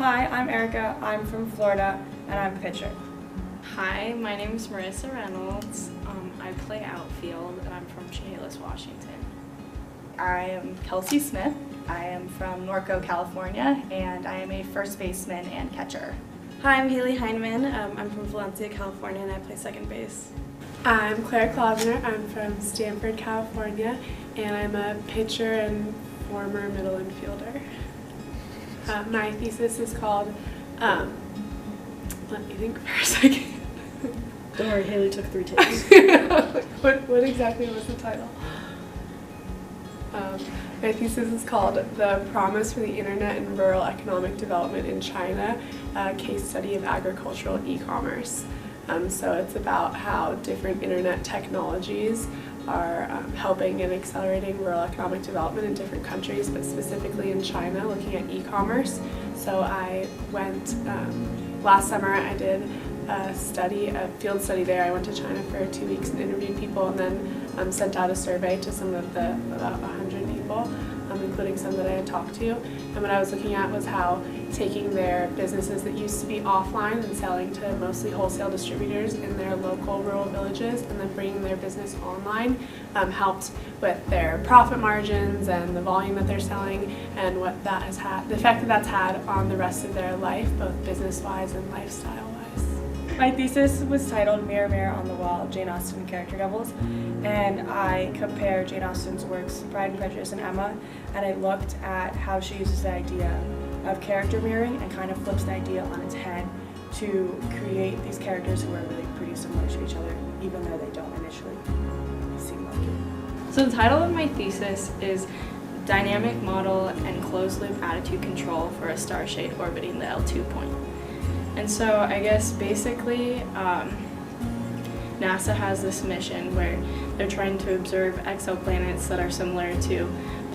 Hi, I'm Erica. I'm from Florida, and I'm a pitcher. Hi, my name is Marissa Reynolds. I play outfield, and I'm from Chehalis, Washington. I am Kelsey Smith. I am from Norco, California, and I am a first baseman and catcher. Hi, I'm Haley Heineman. I'm from Valencia, California, and I play second base. I'm Claire Klausner. I'm from Stanford, California, and I'm a pitcher and former middle infielder. My thesis is called, let me think for a second. Don't worry, Haley took 3 takes. What exactly was the title? My thesis is called The Promise for the Internet and Rural Economic Development in China, a case study of agricultural e-commerce. So it's about how different internet technologies are helping and accelerating rural economic development in different countries, but specifically in China, looking at e-commerce. So I went, last summer I did a field study there. I went to China for 2 weeks and interviewed people, and then sent out a survey to some of the about 100 people, including some that I had talked to. And what I was looking at was how taking their businesses that used to be offline and selling to mostly wholesale distributors in their local rural villages, and then bringing their business online helped with their profit margins and the volume that they're selling, and what that has had, the effect that that's had on the rest of their life, both business-wise and lifestyle-wise. My thesis was titled Mirror, Mirror on the Wall, Jane Austen Character Doubles, and I compare Jane Austen's works, Pride and Prejudice and Emma, and I looked at how she uses the idea of character mirroring and kind of flips the idea on its head to create these characters who are really pretty similar to each other, even though they don't initially seem like it. So the title of my thesis is Dynamic Model and Closed Loop Attitude Control for a Star Shade Orbiting the L2 Point. And so I guess basically NASA has this mission where they're trying to observe exoplanets that are similar to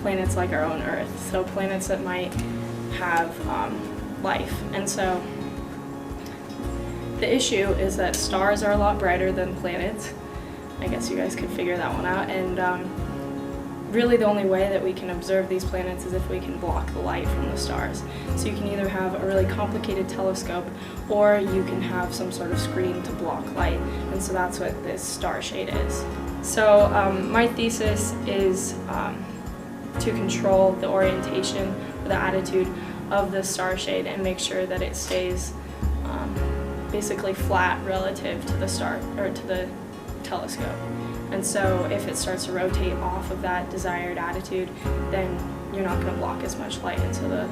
planets like our own Earth, so planets that might have life. And so the issue is that stars are a lot brighter than planets. I guess you guys could figure that one out. And really the only way that we can observe these planets is if we can block the light from the stars. So you can either have a really complicated telescope, or you can have some sort of screen to block light. And so that's what this star shade is. So my thesis is to control the orientation or the attitude of the star shade and make sure that it stays basically flat relative to the star or to the telescope. And so if it starts to rotate off of that desired attitude, then you're not going to block as much light, and so the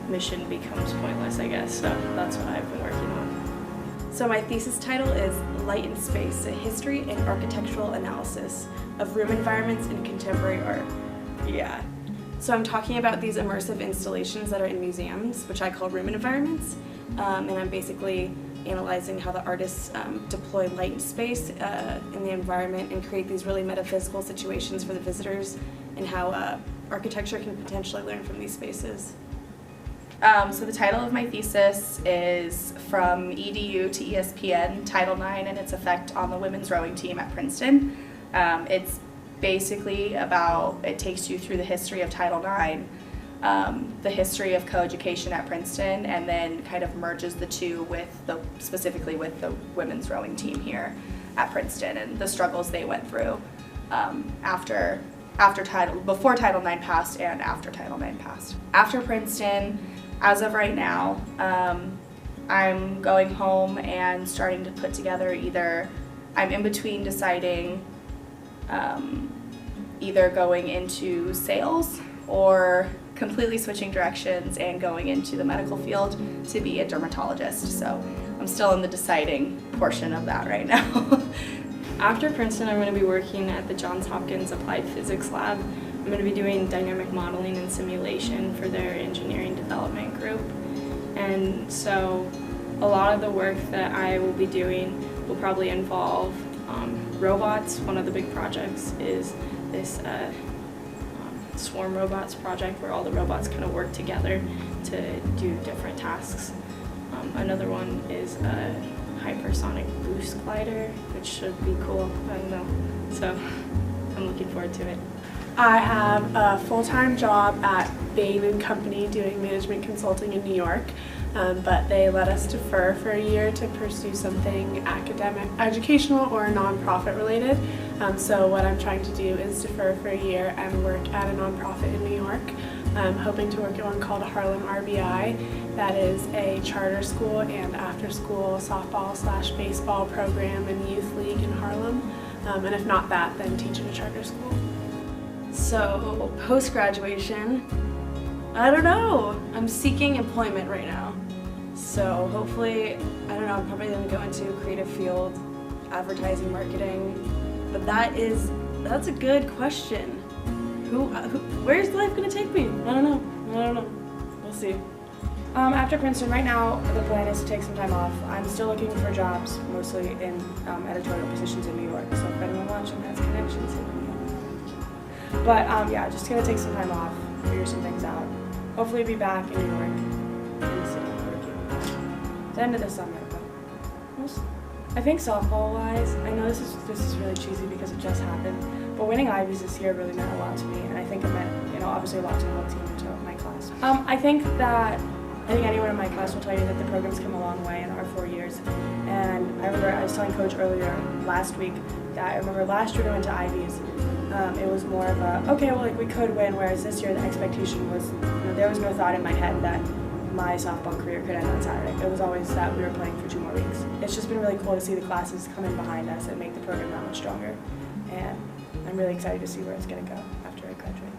mission becomes pointless, I guess. So that's what I've been working on. So my thesis title is Light in Space, a History and Architectural Analysis of Room Environments in Contemporary Art. Yeah. So I'm talking about these immersive installations that are in museums, which I call room environments, and I'm basically analyzing how the artists deploy light and space in the environment and create these really metaphysical situations for the visitors, and how architecture can potentially learn from these spaces. So the title of my thesis is From EDU to ESPN, Title IX and its effect on the women's rowing team at Princeton. It's basically about, it takes you through the history of Title IX, the history of coeducation at Princeton, and then kind of merges the two with specifically with the women's rowing team here at Princeton and the struggles they went through before Title IX passed and after Title IX passed. After Princeton, as of right now, I'm going home and starting to put together I'm in between deciding either going into sales or completely switching directions and going into the medical field to be a dermatologist. So I'm still in the deciding portion of that right now. After Princeton, I'm going to be working at the Johns Hopkins Applied Physics Lab. I'm going to be doing dynamic modeling and simulation for their engineering development group. And so a lot of the work that I will be doing will probably involve robots. One of the big projects is this swarm robots project, where all the robots kind of work together to do different tasks. Another one is a hypersonic boost glider, which should be cool. I don't know. So I'm looking forward to it. I have a full-time job at Bain & Company doing management consulting in New York, but they let us defer for a year to pursue something academic, educational, or nonprofit related. So what I'm trying to do is defer for a year and work at a nonprofit in New York. I'm hoping to work at one called Harlem RBI. That is a charter school and after-school softball/baseball program and youth league in Harlem. And if not that, then teach at a charter school. So, post-graduation, I don't know. I'm seeking employment right now. So hopefully, I don't know, I'm probably gonna go into a creative field, advertising, marketing. But that's a good question. Where's life gonna take me? I don't know. We'll see. After Princeton, right now, the plan is to take some time off. I'm still looking for jobs, mostly in editorial positions in New York. So if anyone watching has connections, hit me up. But yeah, just gonna take some time off, figure some things out. Hopefully be back in New York in the city working. The end of the summer, but we'll see. I think softball-wise, I know this is really cheesy because it just happened, but winning Ivies this year really meant a lot to me, and I think it meant, obviously a lot to the whole team and to my class. I think anyone in my class will tell you that the program's come a long way in our 4 years. And I remember I was telling Coach earlier last week that I remember last year when I went to Ivies, it was more of a, okay, well, we could win, whereas this year the expectation was, there was no thought in my head that my softball career could end on Saturday. It was always that we were playing for 2 more weeks. It's just been really cool to see the classes come in behind us and make the program that much stronger. And I'm really excited to see where it's going to go after I graduate.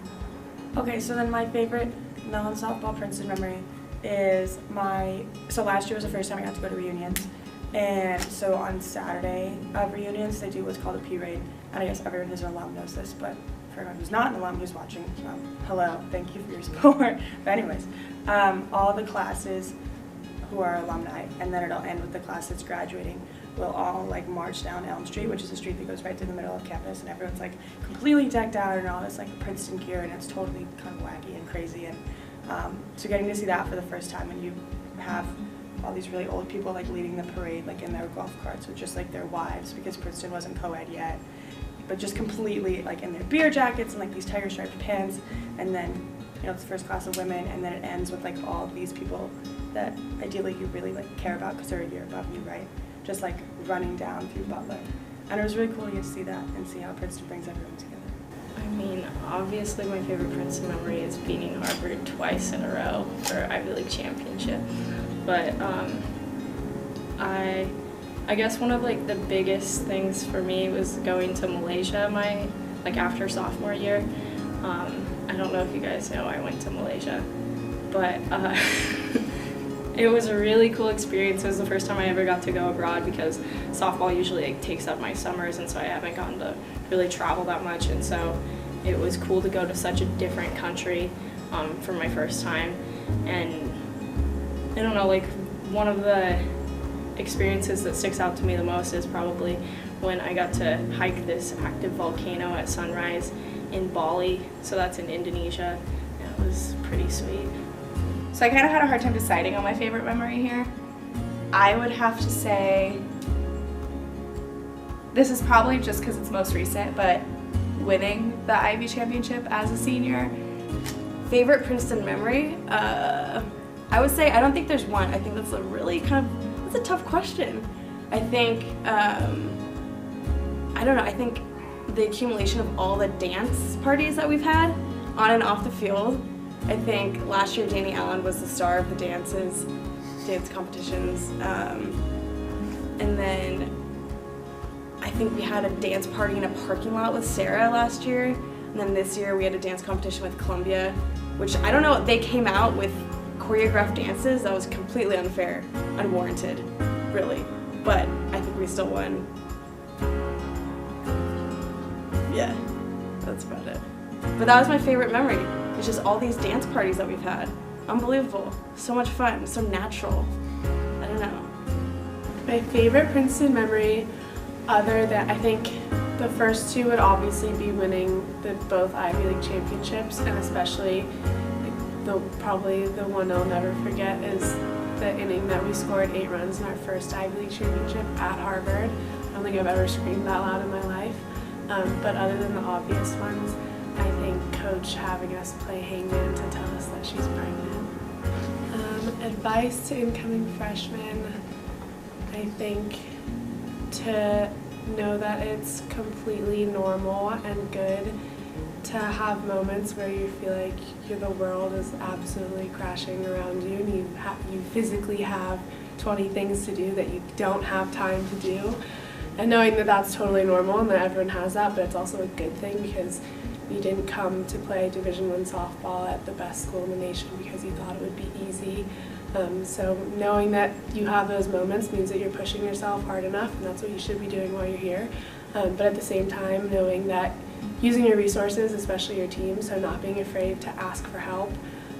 Okay, so then my favorite non-softball Princeton memory is so last year was the first time I got to go to reunions. And so on Saturday of reunions, they do what's called a P-Raid. And I guess everyone who's an alum knows this, but for everyone who's not an alum who's watching, hello, thank you for your support. But anyways, all the classes who are alumni, and then it'll end with the class that's graduating, will all march down Elm Street, which is a street that goes right through the middle of campus, and everyone's completely decked out in all this Princeton gear, and it's totally kind of wacky and crazy. And so getting to see that for the first time, and you have all these really old people leading the parade in their golf carts with just their wives, because Princeton wasn't co-ed yet, but just completely in their beer jackets and these tiger striped pants, and then it's the first class of women, and then it ends with all of these people that ideally you really care about because they're a year above you, right? Just running down through Butler. And it was really cool to get to see that and see how Princeton brings everyone together. I mean, obviously my favorite Princeton memory is beating Harvard twice in a row for Ivy League championship. But I guess one of the biggest things for me was going to Malaysia after sophomore year. I don't know if you guys know I went to Malaysia, but it was a really cool experience. It was the first time I ever got to go abroad because softball usually takes up my summers, and so I haven't gotten to really travel that much, and so it was cool to go to such a different country for my first time. And I don't know, one of the experiences that sticks out to me the most is probably when I got to hike this active volcano at sunrise in Bali, so that's in Indonesia. It was pretty sweet. So I kind of had a hard time deciding on my favorite memory here. I would have to say, this is probably just because it's most recent, but winning the Ivy Championship as a senior. Favorite Princeton memory? I would say I don't think there's one. I think that's that's a tough question. I think, I don't know, I think the accumulation of all the dance parties that we've had on and off the field. I think last year Danny Allen was the star of the dance competitions. And then I think we had a dance party in a parking lot with Sarah last year. And then this year we had a dance competition with Columbia, which I don't know, they came out with choreographed dances that was completely unfair, unwarranted, really. But I think we still won. Yeah, that's about it. But that was my favorite memory. It's just all these dance parties that we've had. Unbelievable. So much fun. So natural. I don't know. My favorite Princeton memory, other than, I think the first two would obviously be winning both Ivy League championships, and especially probably the one I'll never forget is the inning that we scored 8 runs in our first Ivy League championship at Harvard. I don't think I've ever screamed that loud in my life. But other than the obvious ones, I think coach having us play hangman to tell us that she's pregnant. Advice to incoming freshmen, I think to know that it's completely normal and good to have moments where you feel like the world is absolutely crashing around you and you physically have 20 things to do that you don't have time to do. And knowing that that's totally normal and that everyone has that, but it's also a good thing because you didn't come to play Division I softball at the best school in the nation because you thought it would be easy. So knowing that you have those moments means that you're pushing yourself hard enough, and that's what you should be doing while you're here. But at the same time, knowing that using your resources, especially your team, so not being afraid to ask for help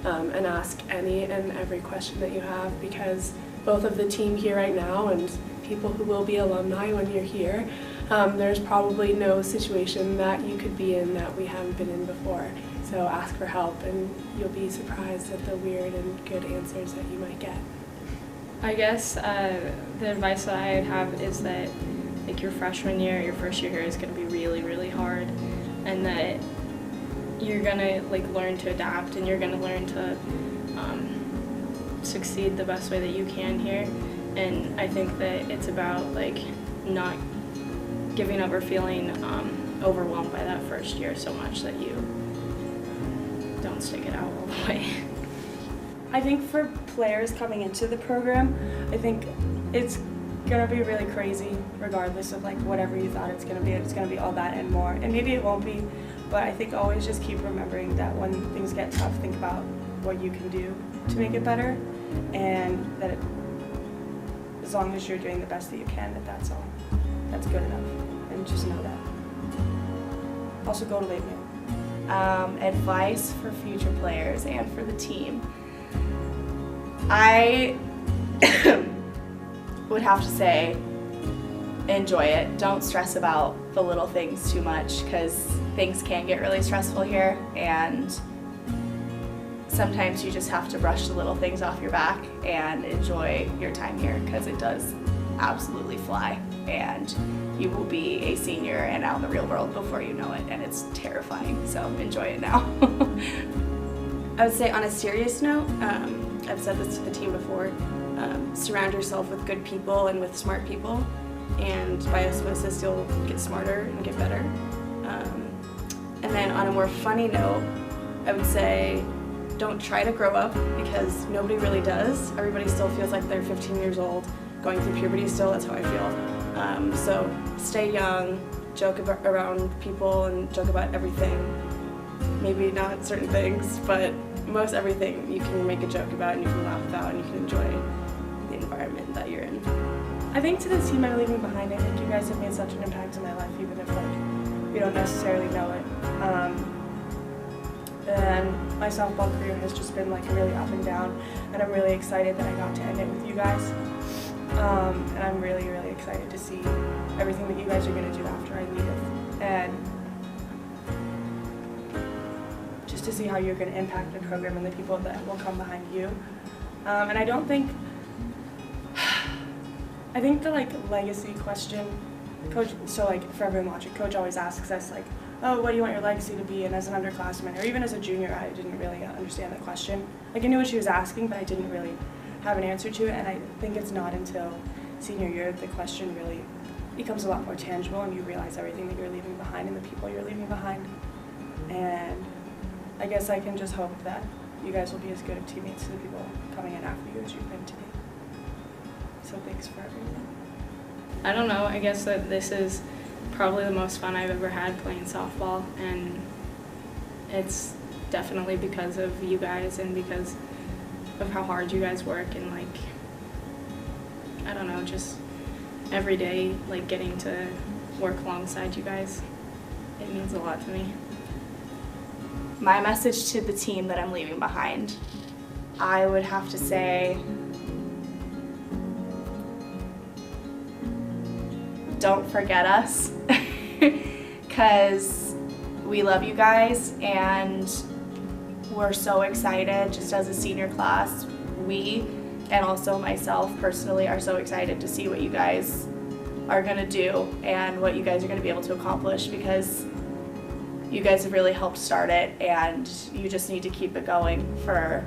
and ask any and every question that you have, because both of the team here right now and people who will be alumni when you're here, there's probably no situation that you could be in that we haven't been in before. So ask for help and you'll be surprised at the weird and good answers that you might get. I guess the advice that I'd have is that like your freshman year, your first year here is going to be really, really hard, and that you're going to like learn to adapt and you're going to learn to succeed the best way that you can here. And I think that it's about like not giving up or feeling overwhelmed by that first year so much that you don't stick it out all the way. I think for players coming into the program, I think it's gonna be really crazy regardless of like whatever you thought it's gonna be all that and more. And maybe it won't be, but I think always just keep remembering that when things get tough, think about what you can do to make it better, and that as long as you're doing the best that you can, that's good enough, and just know that. Also go to late meal. Advice for future players and for the team. I would have to say enjoy it. Don't stress about the little things too much because things can get really stressful here, and sometimes you just have to brush the little things off your back and enjoy your time here because it does absolutely fly, and you will be a senior and out in the real world before you know it, and it's terrifying, so enjoy it now. I would say on a serious note, I've said this to the team before, surround yourself with good people and with smart people, and by osmosis you'll get smarter and get better. And then on a more funny note, I would say don't try to grow up because nobody really does. Everybody still feels like they're 15 years old, going through puberty still, that's how I feel. So stay young, joke around people and joke about everything. Maybe not certain things, but most everything you can make a joke about and you can laugh about and you can enjoy the environment that you're in. I think to the team I'm leaving behind, I think you guys have made such an impact in my life, even if like we don't necessarily know it. And my softball career has just been like really up and down, and I'm really excited that I got to end it with you guys. And I'm really, really excited to see everything that you guys are going to do after I leave, and just to see how you're going to impact the program and the people that will come behind you. And I think the like legacy question, Coach, so like for everyone watching, Coach always asks us like, oh, what do you want your legacy to be? And as an underclassman, or even as a junior, I didn't really understand the question. Like I knew what she was asking, but I didn't really have an answer to it. And I think it's not until senior year the question really becomes a lot more tangible and you realize everything that you're leaving behind and the people you're leaving behind. And I guess I can just hope that you guys will be as good of teammates to the people coming in after you as you've been to me. So thanks for everything. I don't know, I guess that this is probably the most fun I've ever had playing softball, and it's definitely because of you guys and because of how hard you guys work, and like, I don't know, just every day, like getting to work alongside you guys, it means a lot to me. My message to the team that I'm leaving behind, I would have to say, don't forget us, because we love you guys and we're so excited. Just as a senior class, we, and also myself personally, are so excited to see what you guys are going to do and what you guys are going to be able to accomplish, because you guys have really helped start it, and you just need to keep it going for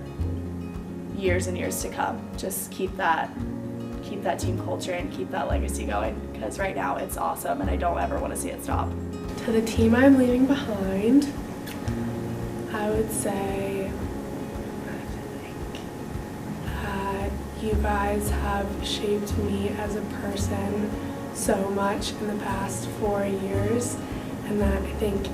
years and years to come. Just keep that team culture and keep that legacy going, because right now it's awesome and I don't ever want to see it stop. To the team I'm leaving behind, I would say that you guys have shaped me as a person so much in the past 4 years, and that I think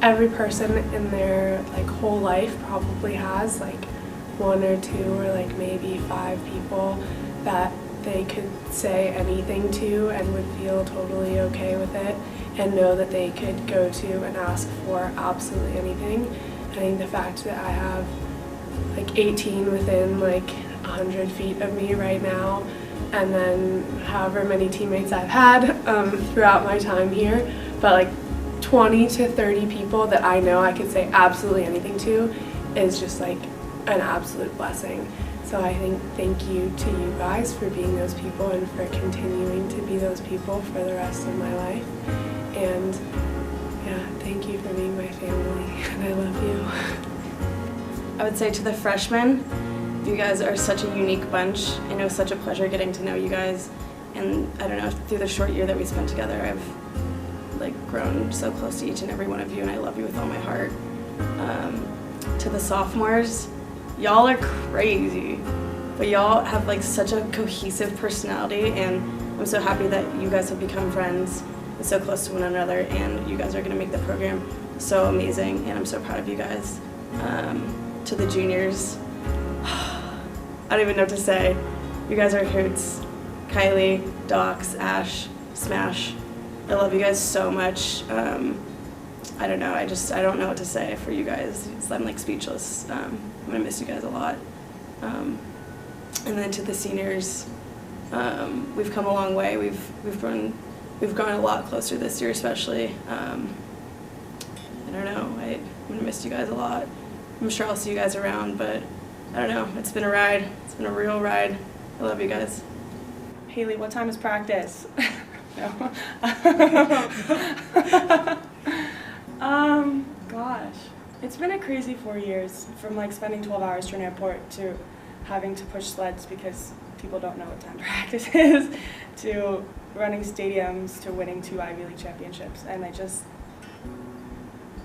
every person in their whole life probably has 1 or 2 or maybe 5 people that they could say anything to and would feel totally okay with it and know that they could go to and ask for absolutely anything. I think the fact that I have 18 within 100 feet of me right now, and then however many teammates I've had throughout my time here, but 20 to 30 people that I know I could say absolutely anything to is just an absolute blessing. So I think thank you to you guys for being those people and for continuing to be those people for the rest of my life. And yeah, thank you for being my family, and I love you. I would say to the freshmen, you guys are such a unique bunch, and it was such a pleasure getting to know you guys. And I don't know, through the short year that we spent together, I've grown so close to each and every one of you, and I love you with all my heart. To the sophomores, y'all are crazy, but y'all have such a cohesive personality, and I'm so happy that you guys have become friends and so close to one another, and you guys are going to make the program so amazing, and I'm so proud of you guys. To the juniors, I don't even know what to say. You guys are hoots. Kylie, Docs, Ash, Smash. I love you guys so much. I don't know, I don't know what to say for you guys. I'm speechless. I'm gonna miss you guys a lot. And then to the seniors, we've come a long way. We've grown a lot closer this year, especially. I don't know, I'm gonna miss you guys a lot. I'm sure I'll see you guys around, but I don't know, it's been a ride. It's been a real ride. I love you guys. Haley, what time is practice? No. Gosh. It's been a crazy 4 years, from spending 12 hours to an airport to having to push sleds because people don't know what time practice is, to running stadiums, to winning 2 Ivy League championships. And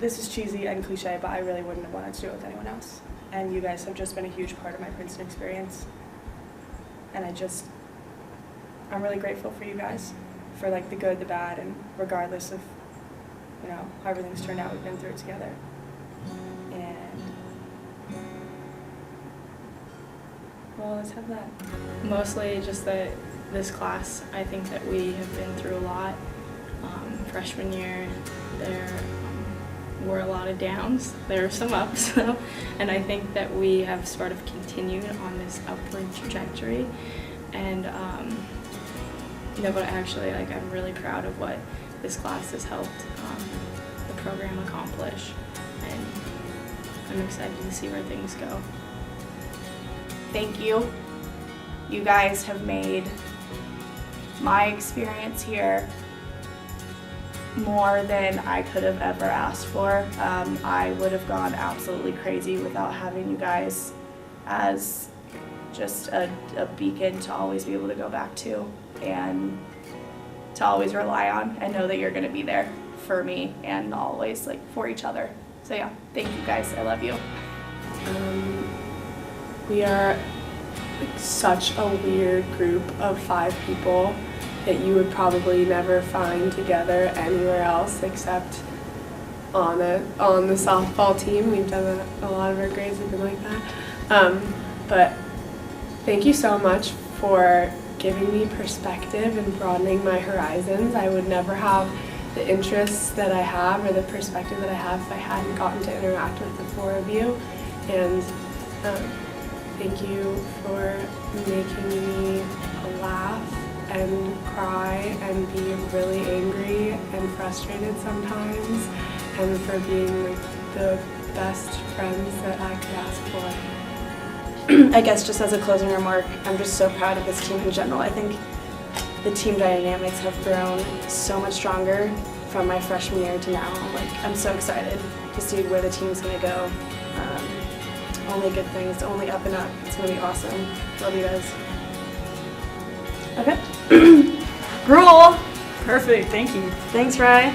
this is cheesy and cliche, but I really wouldn't have wanted to do it with anyone else. And you guys have just been a huge part of my Princeton experience. And I'm really grateful for you guys, for the good, the bad, and regardless of how everything's turned out, we've been through it together. And well, let's have that. Mostly just that this class, I think that we have been through a lot. Freshman year, there were a lot of downs. There were some ups, though, and I think that we have sort of continued on this upward trajectory. And but actually, I'm really proud of what this class has helped the program accomplish, and I'm excited to see where things go. Thank you. You guys have made my experience here more than I could have ever asked for. I would have gone absolutely crazy without having you guys as just a beacon to always be able to go back to and to always rely on, and know that you're going to be there for me and always for each other. So yeah, thank you guys. I love you. We are such a weird group of 5 people that you would probably never find together anywhere else except on the softball team. We've done a lot of our grades have been like that. But thank you so much for giving me perspective and broadening my horizons. I would never have the interests that I have or the perspective that I have if I hadn't gotten to interact with the 4 of you. And thank you for making me laugh and cry and be really angry and frustrated sometimes, and for being the best friends that I could ask for. I guess just as a closing remark, I'm just so proud of this team in general. I think the team dynamics have grown so much stronger from my freshman year to now. I'm so excited to see where the team's gonna go. Only good things, only up and up. It's gonna be awesome. Love you guys. Okay. Rule. Perfect. Thank you. Thanks, Rye.